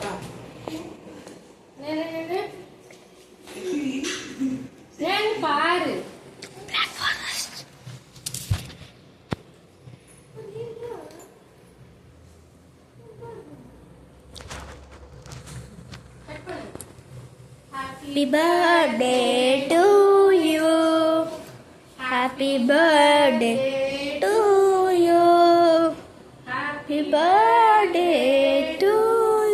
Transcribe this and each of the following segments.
பாப்பா பாரு. Happy birthday to you. Happy birthday to you. Happy birthday to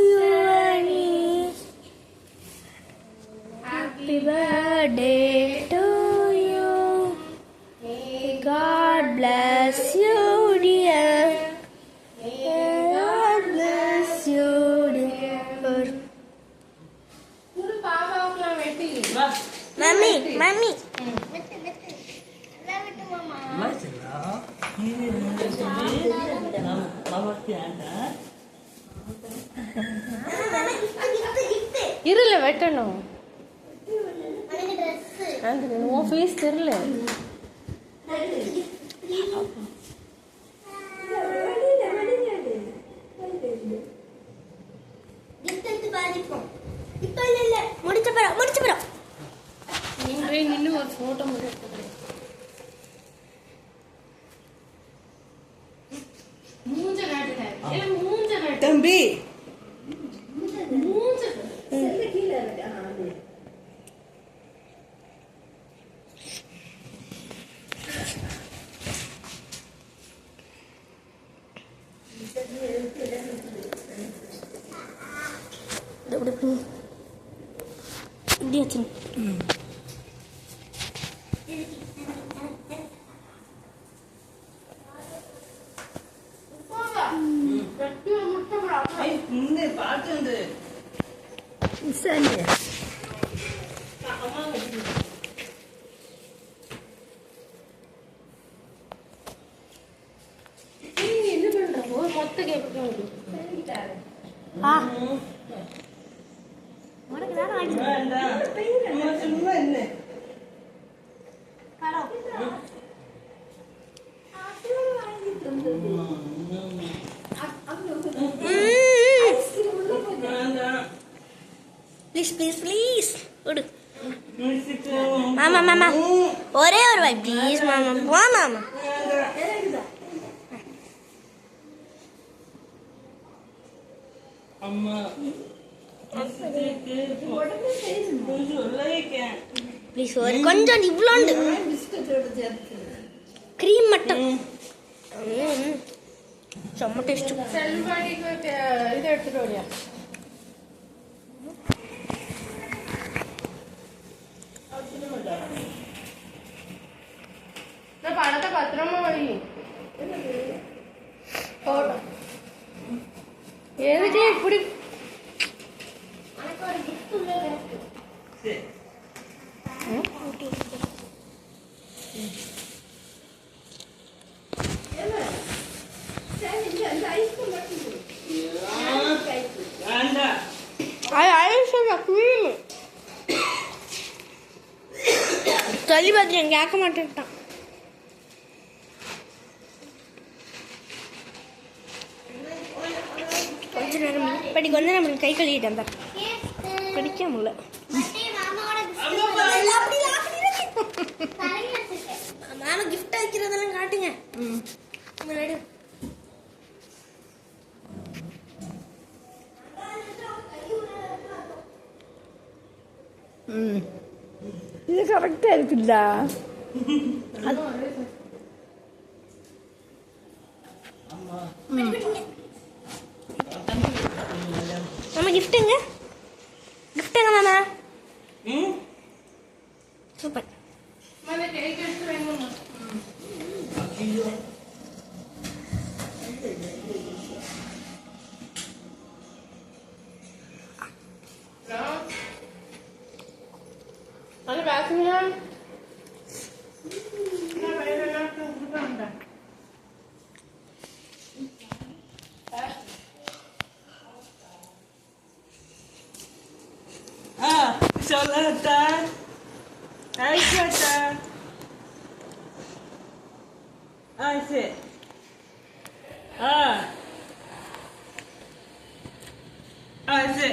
you, Annie. Happy birthday to you. May God bless you, dear. May God bless you, dear. Mami, mami. இருல வெட்டணும். உன் face தெரியல. நின்று ஒரு photo மட்டும் எடுத்துக்கிறேன். மூஞ்ச காட்டுங்க. மூஞ்ச காட்டு தம்பி. மூஞ்ச செல்ல கீழ இருக்கு. Please. Mama. ஒரே ஒரு வாய் ப்ளீஸ் மாமா. வா மாமா. அம்மா ப்ளீஸ் ஒரு கொஞ்சம் இவ்வளோண்டு க்ரீம் மட்டும். செம்ம டேஸ்ட். இது எடுத்துட்டு வரியா? படத்தை பத்திரமா வை. எதுக்கு இப்படி சொல்லி பார்த்துட்டு கேட்க மாட்டேன்ட்டான். கொஞ்ச நேரம் படிக்க வந்து நம்ம கை கழுவிட்டு வந்தா படிக்க முடியல. மாமா கிஃப்ட் வைக்கிறதெல்லாம் காட்டுங்க. இது கரெக்டா இருக்குல்ல. மாமா கிஃப்ட்டுங்க மாமா. சூப்பர். அது பேசுங்க. சொல்லட்டா ஐசட்டா ஐசே ஆ சரி